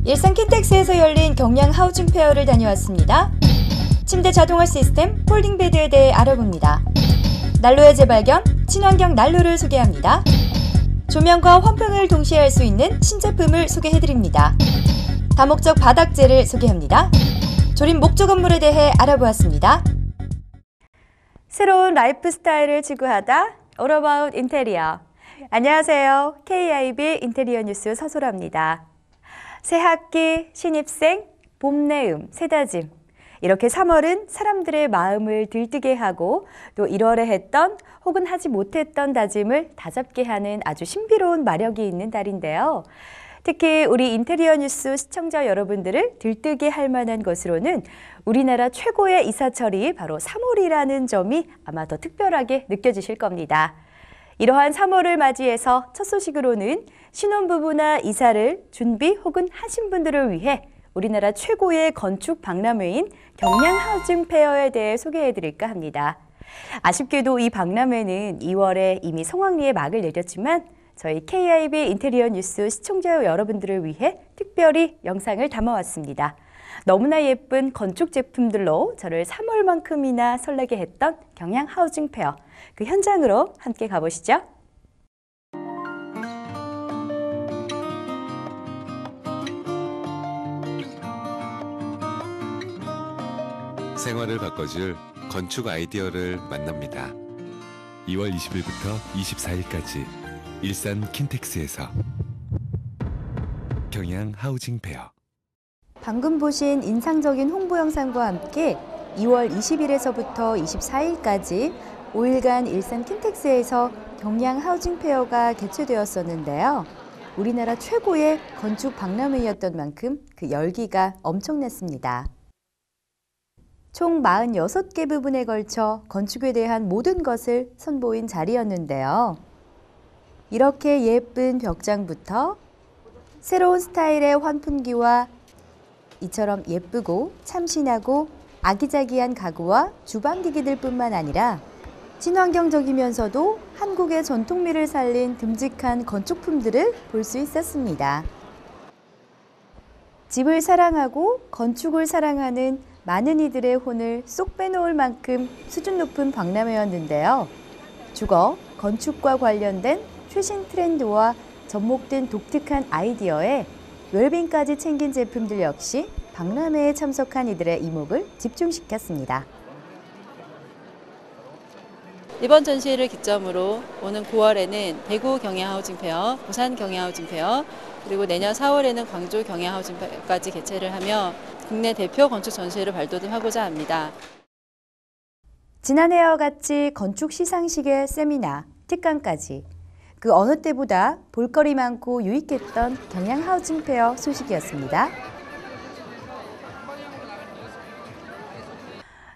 일산 킨텍스에서 열린 경량 하우징 페어를 다녀왔습니다. 침대 자동화 시스템 폴딩 베드에 대해 알아봅니다. 난로의 재발견, 친환경 난로를 소개합니다. 조명과 환풍을 동시에 할 수 있는 신제품을 소개해드립니다. 다목적 바닥재를 소개합니다. 조립 목조 건물에 대해 알아보았습니다. 새로운 라이프 스타일을 추구하다 All About 인테리어. 안녕하세요. KIB 인테리어 뉴스 서소라입니다. 새학기, 신입생, 봄내음, 새다짐. 이렇게 3월은 사람들의 마음을 들뜨게 하고 또 1월에 했던 혹은 하지 못했던 다짐을 다잡게 하는 아주 신비로운 마력이 있는 달인데요. 특히 우리 인테리어 뉴스 시청자 여러분들을 들뜨게 할 만한 것으로는 우리나라 최고의 이사철이 바로 3월이라는 점이 아마 더 특별하게 느껴지실 겁니다. 이러한 3월을 맞이해서 첫 소식으로는 신혼부부나 이사를 준비 혹은 하신 분들을 위해 우리나라 최고의 건축 박람회인 경량 하우징 페어에 대해 소개해드릴까 합니다. 아쉽게도 이 박람회는 2월에 이미 성황리에 막을 내렸지만 저희 KIB 인테리어 뉴스 시청자 여러분들을 위해 특별히 영상을 담아왔습니다. 너무나 예쁜 건축 제품들로 저를 3월만큼이나 설레게 했던 경량 하우징 페어, 그 현장으로 함께 가보시죠. 생활을 바꿔줄 건축 아이디어를 만납니다. 2월 20일부터 24일까지 일산 킨텍스에서 경량 하우징 페어. 방금 보신 인상적인 홍보 영상과 함께 2월 20일에서부터 24일까지 5일간 일산 킨텍스에서 경량 하우징 페어가 개최되었었는데요. 우리나라 최고의 건축 박람회였던 만큼 그 열기가 엄청났습니다. 총 46개 부분에 걸쳐 건축에 대한 모든 것을 선보인 자리였는데요. 이렇게 예쁜 벽장부터 새로운 스타일의 환풍기와 이처럼 예쁘고 참신하고 아기자기한 가구와 주방기기들뿐만 아니라 친환경적이면서도 한국의 전통미를 살린 듬직한 건축품들을 볼 수 있었습니다. 집을 사랑하고 건축을 사랑하는 많은 이들의 혼을 쏙 빼놓을 만큼 수준 높은 박람회였는데요. 주거, 건축과 관련된 최신 트렌드와 접목된 독특한 아이디어에 웰빙까지 챙긴 제품들 역시 박람회에 참석한 이들의 이목을 집중시켰습니다. 이번 전시회를 기점으로 오는 9월에는 대구 경량하우징 페어, 부산 경량하우징 페어, 그리고 내년 4월에는 광주 경량하우징 페어까지 개최를 하며 국내 대표 건축 전시회를 발돋움하고자 합니다. 지난해와 같이 건축 시상식의 세미나, 특강까지 그 어느 때보다 볼거리 많고 유익했던 경량 하우징 페어 소식이었습니다.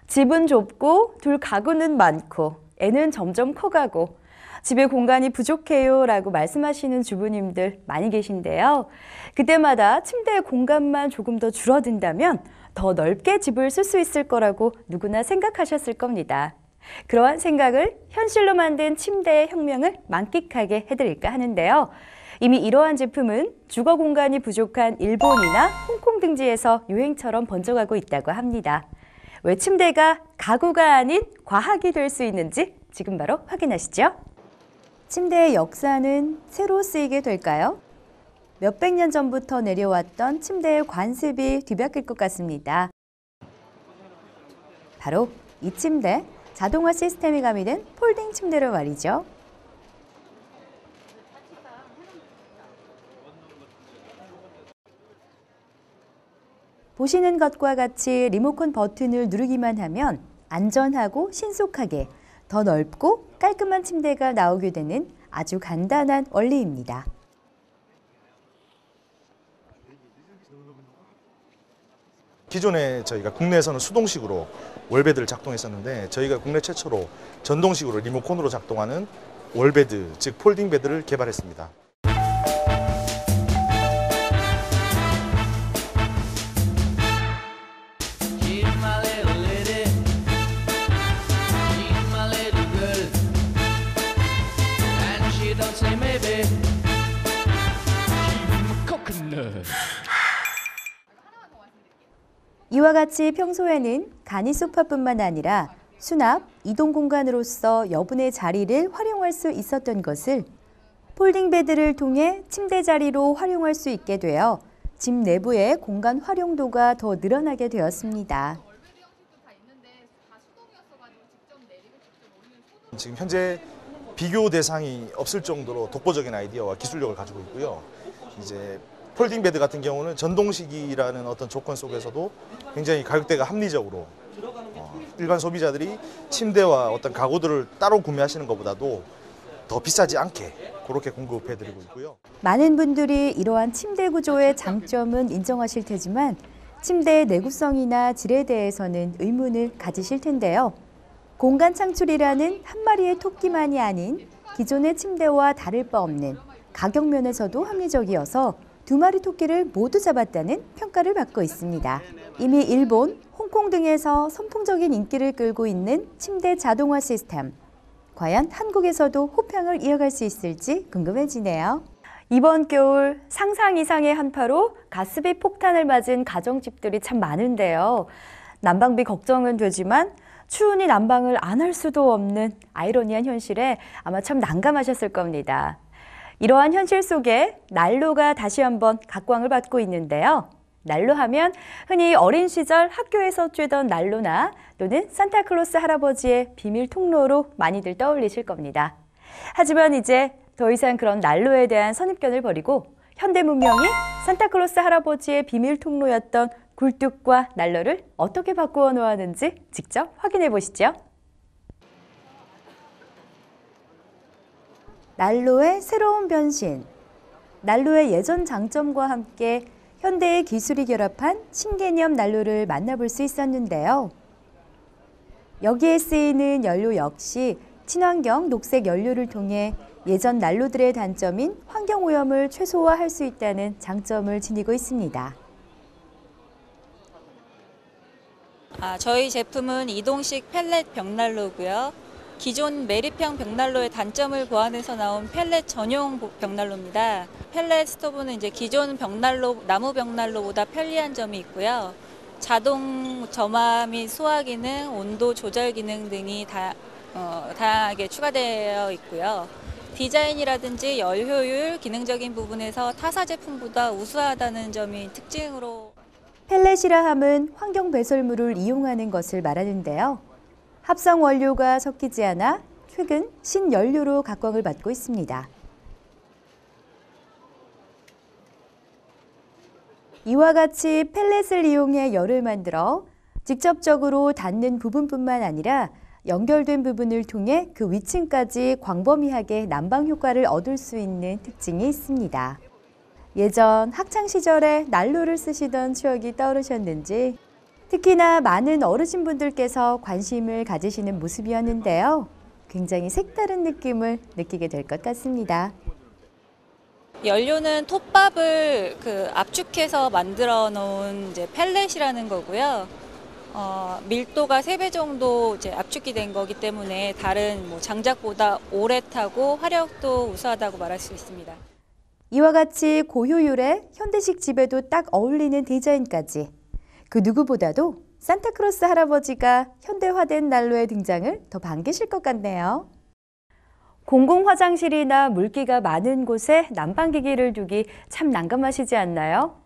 집은 좁고 둘 가구는 많고 애는 점점 커가고 집에 공간이 부족해요 라고 말씀하시는 주부님들 많이 계신데요. 그때마다 침대의 공간만 조금 더 줄어든다면 더 넓게 집을 쓸 수 있을 거라고 누구나 생각하셨을 겁니다. 그러한 생각을 현실로 만든 침대의 혁명을 만끽하게 해드릴까 하는데요. 이미 이러한 제품은 주거 공간이 부족한 일본이나 홍콩 등지에서 유행처럼 번져가고 있다고 합니다. 왜 침대가 가구가 아닌 과학이 될 수 있는지 지금 바로 확인하시죠. 침대의 역사는 새로 쓰이게 될까요? 몇백 년 전부터 내려왔던 침대의 관습이 뒤바뀔 것 같습니다. 바로 이 침대, 자동화 시스템이 가미된 폴딩 침대로 말이죠. 보시는 것과 같이 리모컨 버튼을 누르기만 하면 안전하고 신속하게 더 넓고 깔끔한 침대가 나오게 되는 아주 간단한 원리입니다. 기존에 저희가 국내에서는 수동식으로 월베드를 작동했었는데 저희가 국내 최초로 전동식으로 리모컨으로 작동하는 월베드, 즉 폴딩 베드를 개발했습니다. 이와 같이 평소에는 간이 소파뿐만 아니라 수납, 이동 공간으로서 여분의 자리를 활용할 수 있었던 것을 폴딩 베드를 통해 침대 자리로 활용할 수 있게 되어 집 내부의 공간 활용도가 더 늘어나게 되었습니다. 지금 현재 비교 대상이 없을 정도로 독보적인 아이디어와 기술력을 가지고 있고요. 이제 폴딩 베드 같은 경우는 전동식이라는 어떤 조건 속에서도 굉장히 가격대가 합리적으로 일반 소비자들이 침대와 어떤 가구들을 따로 구매하시는 것보다도 더 비싸지 않게 그렇게 공급해드리고 있고요. 많은 분들이 이러한 침대 구조의 장점은 인정하실 테지만 침대의 내구성이나 질에 대해서는 의문을 가지실 텐데요. 공간 창출이라는 한 마리의 토끼만이 아닌 기존의 침대와 다를 바 없는 가격 면에서도 합리적이어서 두 마리 토끼를 모두 잡았다는 평가를 받고 있습니다. 이미 일본, 홍콩 등에서 선풍적인 인기를 끌고 있는 침대 자동화 시스템. 과연 한국에서도 호평을 이어갈 수 있을지 궁금해지네요. 이번 겨울 상상 이상의 한파로 가스비 폭탄을 맞은 가정집들이 참 많은데요. 난방비 걱정은 되지만 추우니 난방을 안 할 수도 없는 아이러니한 현실에 아마 참 난감하셨을 겁니다. 이러한 현실 속에 난로가 다시 한번 각광을 받고 있는데요. 난로 하면 흔히 어린 시절 학교에서 쬐던 난로나 또는 산타클로스 할아버지의 비밀 통로로 많이들 떠올리실 겁니다. 하지만 이제 더 이상 그런 난로에 대한 선입견을 버리고 현대 문명이 산타클로스 할아버지의 비밀 통로였던 굴뚝과 난로를 어떻게 바꾸어 놓았는지 직접 확인해 보시죠. 난로의 새로운 변신. 난로의 예전 장점과 함께 현대의 기술이 결합한 신개념 난로를 만나볼 수 있었는데요. 여기에 쓰이는 연료 역시 친환경 녹색 연료를 통해 예전 난로들의 단점인 환경오염을 최소화할 수 있다는 장점을 지니고 있습니다. 저희 제품은 이동식 펠렛 벽난로고요. 기존 매립형 벽난로의 단점을 보완해서 나온 펠렛 전용 벽난로입니다. 펠렛 스토브는 이제 기존 벽난로, 나무 벽난로보다 편리한 점이 있고요. 자동 점화 및 소화 기능, 온도 조절 기능 등이 다양하게 추가되어 있고요. 디자인이라든지 열 효율, 기능적인 부분에서 타사 제품보다 우수하다는 점이 특징으로. 펠렛이라 함은 환경 배설물을 이용하는 것을 말하는데요. 합성 원료가 섞이지 않아 최근 신연료로 각광을 받고 있습니다. 이와 같이 펠렛을 이용해 열을 만들어 직접적으로 닿는 부분뿐만 아니라 연결된 부분을 통해 그 위층까지 광범위하게 난방 효과를 얻을 수 있는 특징이 있습니다. 예전 학창시절에 난로를 쓰시던 추억이 떠오르셨는지 특히나 많은 어르신분들께서 관심을 가지시는 모습이었는데요. 굉장히 색다른 느낌을 느끼게 될 것 같습니다. 연료는 톱밥을 압축해서 만들어 놓은 이제 펠렛이라는 거고요. 밀도가 3배 정도 이제 압축이 된 거기 때문에 다른 장작보다 오래 타고 화력도 우수하다고 말할 수 있습니다. 이와 같이 고효율의 현대식 집에도 딱 어울리는 디자인까지 그 누구보다도 산타클로스 할아버지가 현대화된 난로의 등장을 더 반기실 것 같네요. 공공 화장실이나 물기가 많은 곳에 난방기기를 두기 참 난감하시지 않나요?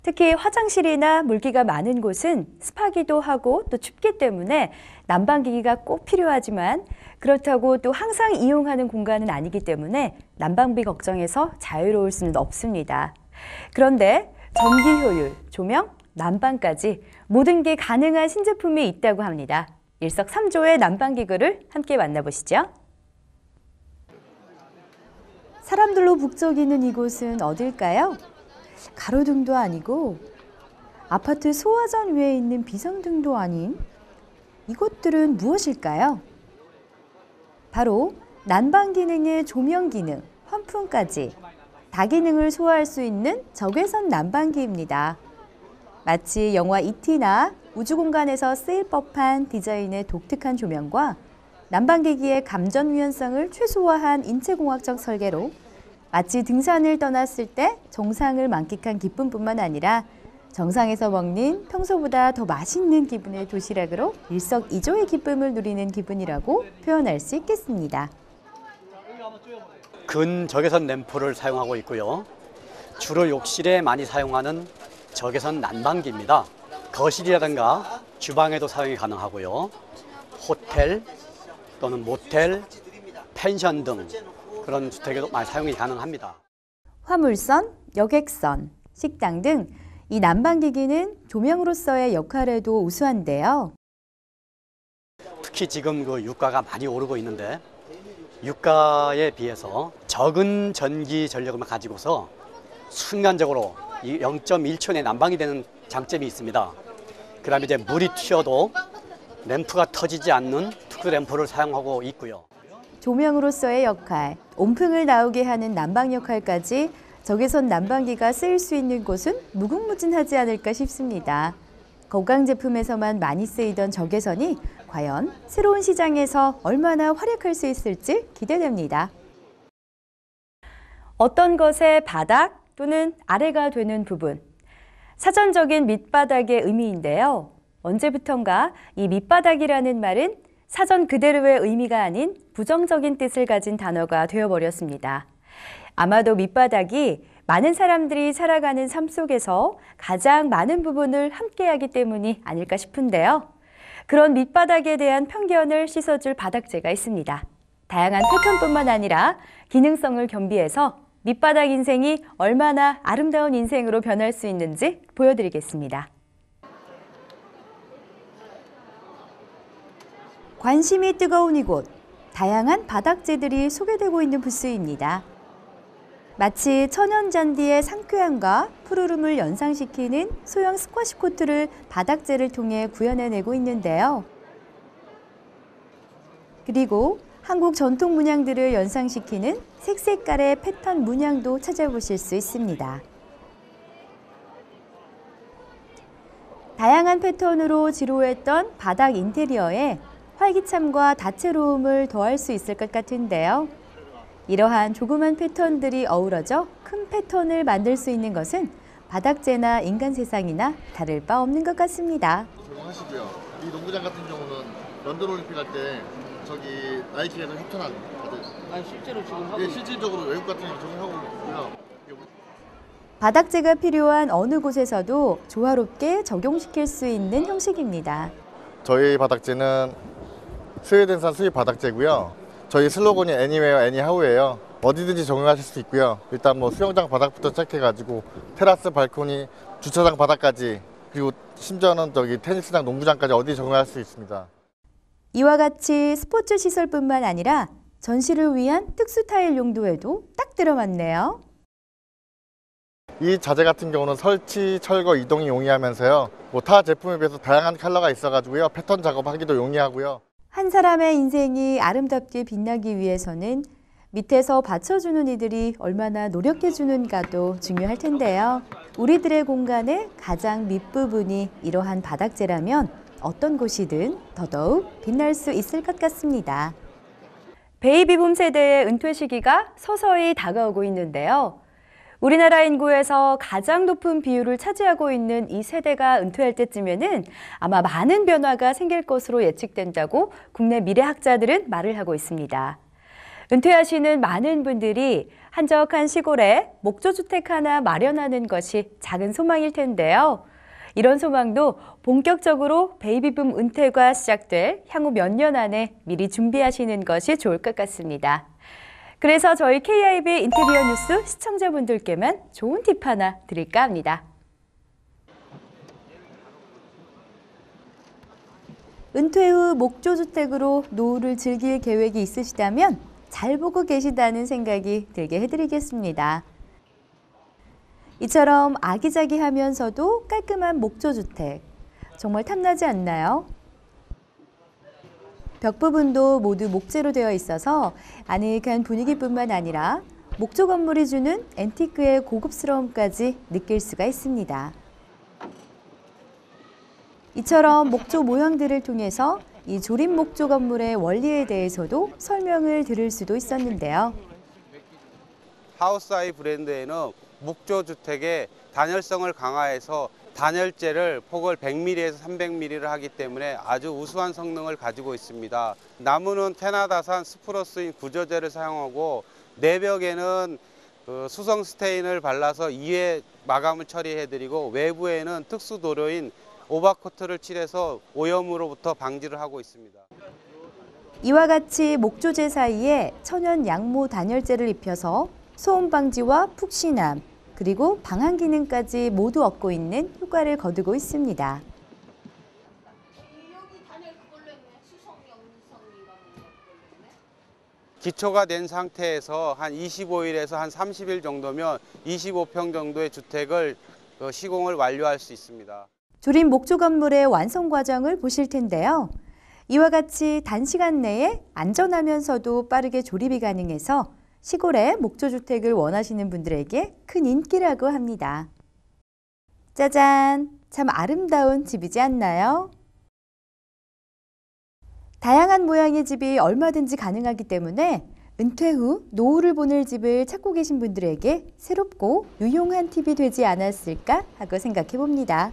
특히 화장실이나 물기가 많은 곳은 습하기도 하고 또 춥기 때문에 난방기기가 꼭 필요하지만 그렇다고 또 항상 이용하는 공간은 아니기 때문에 난방비 걱정에서 자유로울 수는 없습니다. 그런데 전기 효율, 조명, 난방까지 모든 게 가능한 신제품이 있다고 합니다. 일석삼조의 난방기구를 함께 만나보시죠. 사람들로 북적이는 이곳은 어딜까요? 가로등도 아니고 아파트 소화전 위에 있는 비상등도 아닌 이것들은 무엇일까요? 바로 난방 기능의 조명 기능, 환풍까지 다기능을 소화할 수 있는 적외선 난방기입니다. 마치 영화 E.T.나 우주공간에서 쓰일 법한 디자인의 독특한 조명과 난방기기의 감전 유연성을 최소화한 인체공학적 설계로 마치 등산을 떠났을 때 정상을 만끽한 기쁨뿐만 아니라 정상에서 먹는 평소보다 더 맛있는 기분의 도시락으로 일석이조의 기쁨을 누리는 기분이라고 표현할 수 있겠습니다. 근적외선 램프를 사용하고 있고요. 주로 욕실에 많이 사용하는 적외선 난방기입니다. 거실이라든가 주방에도 사용이 가능하고요. 호텔 또는 모텔, 펜션 등 그런 주택에도 많이 사용이 가능합니다. 화물선, 여객선, 식당 등 이 난방기기는 조명으로서의 역할에도 우수한데요. 특히 지금 그 유가가 많이 오르고 있는데 유가에 비해서 적은 전기 전력을 가지고서 순간적으로 0.1초 내 난방이 되는 장점이 있습니다. 그다음에 이제 물이 튀어도 램프가 터지지 않는 특수 램프를 사용하고 있고요. 조명으로서의 역할, 온풍을 나오게 하는 난방 역할까지 적외선 난방기가 쓰일 수 있는 곳은 무궁무진하지 않을까 싶습니다. 거강 제품에서만 많이 쓰이던 적외선이 과연 새로운 시장에서 얼마나 활약할 수 있을지 기대됩니다. 어떤 것의 바닥 또는 아래가 되는 부분, 사전적인 밑바닥의 의미인데요. 언제부턴가 이 밑바닥이라는 말은 사전 그대로의 의미가 아닌 부정적인 뜻을 가진 단어가 되어버렸습니다. 아마도 밑바닥이 많은 사람들이 살아가는 삶 속에서 가장 많은 부분을 함께하기 때문이 아닐까 싶은데요. 그런 밑바닥에 대한 편견을 씻어줄 바닥재가 있습니다. 다양한 패턴뿐만 아니라 기능성을 겸비해서 밑바닥 인생이 얼마나 아름다운 인생으로 변할 수 있는지 보여드리겠습니다. 관심이 뜨거운 이곳, 다양한 바닥재들이 소개되고 있는 부스입니다. 마치 천연잔디의 상쾌함과 푸르름을 연상시키는 소형 스쿼시 코트를 바닥재를 통해 구현해내고 있는데요. 그리고 한국 전통 문양들을 연상시키는 색색깔의 패턴 문양도 찾아보실 수 있습니다. 다양한 패턴으로 지루했던 바닥 인테리어에 활기참과 다채로움을 더할 수 있을 것 같은데요. 이러한 조그만 패턴들이 어우러져 큰 패턴을 만들 수 있는 것은 바닥재나 인간 세상이나 다를 바 없는 것 같습니다. 적용하시고요. 이 농구장 같은 경우는 런던 올림픽 할 때 저기 나이키에서 협찬한 다들. 아니 실제로 지금 하고 예, 실질적으로 외국 같은 경우 적용하고 있고요. 바닥재가 필요한 어느 곳에서도 조화롭게 적용시킬 수 있는 형식입니다. 저희 바닥재는 스웨덴산 수입 바닥재고요. 저희 슬로건이 애니웨어 애니하우예요. 어디든지 적용하실 수 있고요. 일단 뭐 수영장 바닥부터 시작해가지고 테라스, 발코니, 주차장 바닥까지, 그리고 심지어는 저기 테니스장, 농구장까지 어디 적용할 수 있습니다. 이와 같이 스포츠 시설뿐만 아니라 전시를 위한 특수 타일 용도에도 딱 들어맞네요. 이 자재 같은 경우는 설치, 철거, 이동이 용이하면서요. 뭐 타 제품에 비해서 다양한 컬러가 있어가지고요. 패턴 작업하기도 용이하고요. 한 사람의 인생이 아름답게 빛나기 위해서는 밑에서 받쳐주는 이들이 얼마나 노력해주는가도 중요할 텐데요. 우리들의 공간의 가장 밑부분이 이러한 바닥재라면 어떤 곳이든 더더욱 빛날 수 있을 것 같습니다. 베이비붐 세대의 은퇴 시기가 서서히 다가오고 있는데요. 우리나라 인구에서 가장 높은 비율을 차지하고 있는 이 세대가 은퇴할 때쯤에는 아마 많은 변화가 생길 것으로 예측된다고 국내 미래학자들은 말을 하고 있습니다. 은퇴하시는 많은 분들이 한적한 시골에 목조주택 하나 마련하는 것이 작은 소망일 텐데요. 이런 소망도 본격적으로 베이비붐 은퇴가 시작될 향후 몇 년 안에 미리 준비하시는 것이 좋을 것 같습니다. 그래서 저희 KIB 인테리어 뉴스 시청자분들께만 좋은 팁 하나 드릴까 합니다. 은퇴 후 목조주택으로 노후를 즐길 계획이 있으시다면 잘 보고 계시다는 생각이 들게 해드리겠습니다. 이처럼 아기자기하면서도 깔끔한 목조주택, 정말 탐나지 않나요? 벽 부분도 모두 목재로 되어 있어서 아늑한 분위기뿐만 아니라 목조 건물이 주는 앤티크의 고급스러움까지 느낄 수가 있습니다. 이처럼 목조 모형들을 통해서 이 조립 목조 건물의 원리에 대해서도 설명을 들을 수도 있었는데요. 하우스아이 브랜드에는 목조주택의 단열성을 강화해서 단열재를 폭을 100mm에서 300mm를 하기 때문에 아주 우수한 성능을 가지고 있습니다. 나무는 캐나다산 스프러스인 구조재를 사용하고 내벽에는 수성 스테인을 발라서 2회 마감을 처리해드리고 외부에는 특수 도료인 오버코트를 칠해서 오염으로부터 방지를 하고 있습니다. 이와 같이 목조재 사이에 천연 양모 단열재를 입혀서 소음 방지와 푹신함, 그리고 방한 기능까지 모두 얻고 있는 효과를 거두고 있습니다. 기초가 된 상태에서 한 25일에서 한 30일 정도면 25평 정도의 주택을 시공을 완료할 수 있습니다. 조립 목조 건물의 완성 과정을 보실 텐데요. 이와 같이 단시간 내에 안전하면서도 빠르게 조립이 가능해서 시골에 목조주택을 원하시는 분들에게 큰 인기라고 합니다. 짜잔! 참 아름다운 집이지 않나요? 다양한 모양의 집이 얼마든지 가능하기 때문에 은퇴 후 노후를 보낼 집을 찾고 계신 분들에게 새롭고 유용한 팁이 되지 않았을까 하고 생각해 봅니다.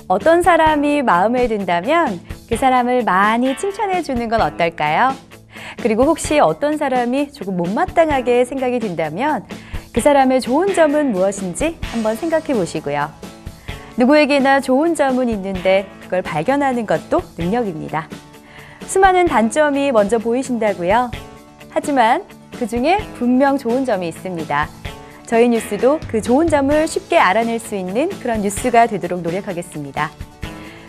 어떤 사람이 마음에 든다면 그 사람을 많이 칭찬해 주는 건 어떨까요? 그리고 혹시 어떤 사람이 조금 못마땅하게 생각이 든다면 그 사람의 좋은 점은 무엇인지 한번 생각해 보시고요. 누구에게나 좋은 점은 있는데 그걸 발견하는 것도 능력입니다. 수많은 단점이 먼저 보이신다고요? 하지만 그중에 분명 좋은 점이 있습니다. 저희 뉴스도 그 좋은 점을 쉽게 알아낼 수 있는 그런 뉴스가 되도록 노력하겠습니다.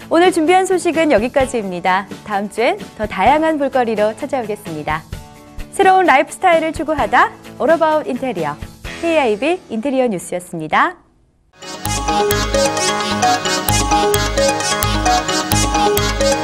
오늘 준비한 소식은 여기까지입니다. 다음 주엔 더 다양한 볼거리로 찾아오겠습니다. 새로운 라이프 스타일을 추구하다 All About Interior KIB 인테리어 뉴스였습니다. Thank you.